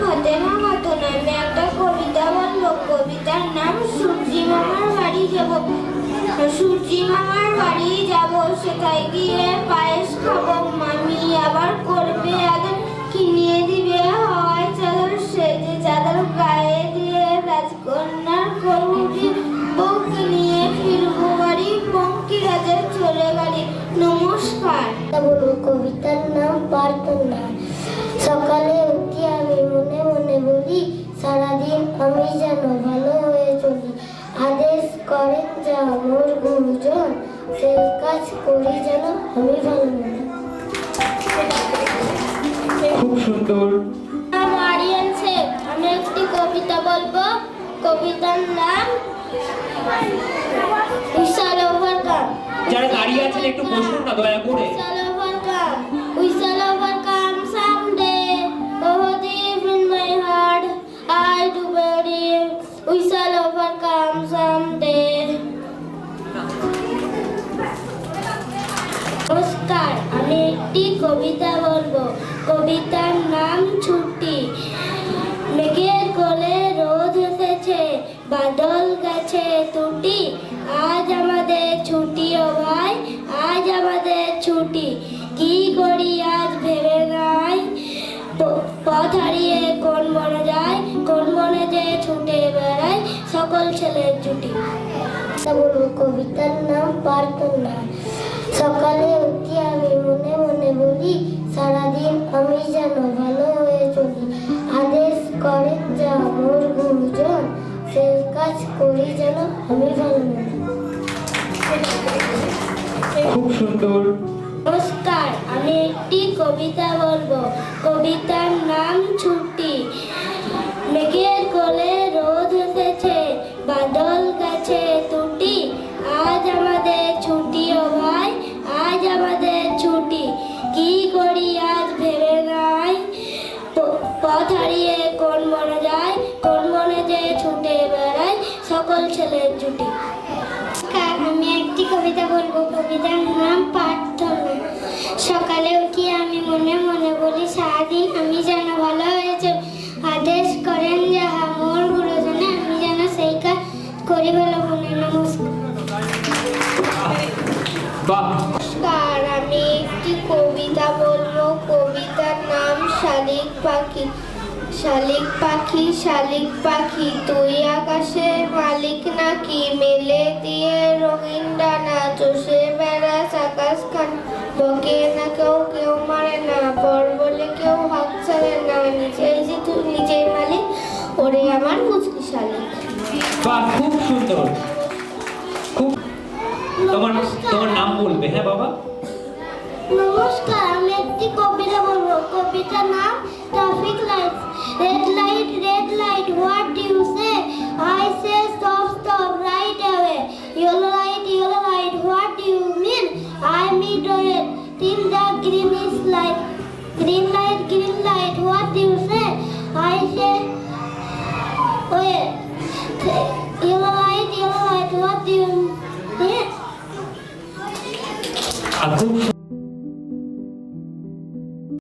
ফতেমা খাতুন। আমি একটা কবিতা বলবো। কবিতার নাম সূর্যি মামার বাড়ি যাব। সূর্যি মামার বাড়ি যাব, সেটাই গিয়ে পায়েস খাবো। মামি আবার করবে আদর, কিনে দিবে হাওয়াই চাদর। সে যে চাদর গায়ে দিয়ে রাজকন্যার করবো বিয়ে। বউকে নিয়ে ফিরবো বাড়ি, বঙ্কিরাজের চলে গাড়ি। নমস্কার। বলবো কবিতার নাম প্রার্থনা। সকালে উঠি আমি মনে মনে বলি, সারাদিন আমি যেন ভালো হয়ে চলি। আদেশ করেন যা মোর গুরুজন, সেই কাজ করি যেন আমি ভালো মনে। খুব সুন্দর। আমি একটি কবিতা বলবো। কবিতার নাম বিশাল ওভারকাম। যারা দাঁড়িয়ে আছেন একটু বসুন না দয়া করে। We shall overcome someday. Oh, deep in my heart, I do believe we shall overcome someday. নমস্কার, আমি একটি কবিতা বলবো। কবিতার নাম ছুটি। মেঘের কোলে রোদ এসেছে, বাদল গেছে টুটি। আজ আমাদের ছুটি ও ভাই, আজ আমাদের ছুটি। কি করি আজ ভেবে নাই, পথ হারিয়ে কোন বনে যায়, কোন বনে যে ছুটে বেড়ায় সকল ছেলের জুটি। বলবো কবিতার নাম প্রার্থনা। সকালে উঠি আমি মনে মনে বলি, সারাদিন আমি যেন ভালো হয়ে চলি। আদেশ করেন যা মোর গুরুজন, সেই কাজ করি যেন আমি ভালো মনে। খুব সুন্দর। নমস্কার, আমি একটি কবিতা বলবো। কবিতার নাম ছুটি। মেঘের কোলে রোদ এসেছে, বাদল গেছে টুটি। আজ আমাদের ছুটি ও ভাই, আজ আমাদের ছুটি। কি করি আজ ভেবে নাই, পথ হারিয়ে কোন বনে যায়, কোন বনে যে ছুটে বেড়ায় সকল ছেলের জুটি। আমি একটি কবিতা বলবো। কবিতার নাম প্রার্থনা। সকালে উঠি আমি মনে মনে বলি, সারাদিন আমি যেন ভালো হয়েছে। আদেশ করেন যাহা মোর গুরুজনে, আমি যেন সেই কাজ করি ভালো মনে। নমস্কার, আমি একটি কবিতা বলবো। কবিতার নাম শালিক পাখি। শালিক পাখি, শালিক পাখি, তুই আকাশের মালিক নাকি? মেলে দিয়ে রঙিন ডানা, চষে বেড়াস আকাশ খান। বকে না কেউ, কেউ মারে না, পর বলে কেউ হাত ছাড়ে না। নিজেই যে তুই নিজের মালিক, ওরে আমার মুচকি শালিক। বাহ, খুব সুন্দর। খুব তোমার নাম বলবে। হ্যাঁ বাবা। নমস্কার, আমি একটি কবিতা বলবো। কবিতার নাম traffic light. Red light, what do you say? I say stop, right away. Yellow light, what do you mean? I mean red till the green is light. Green light, what do you say? I say, wait. Yellow light, what do you say? খুব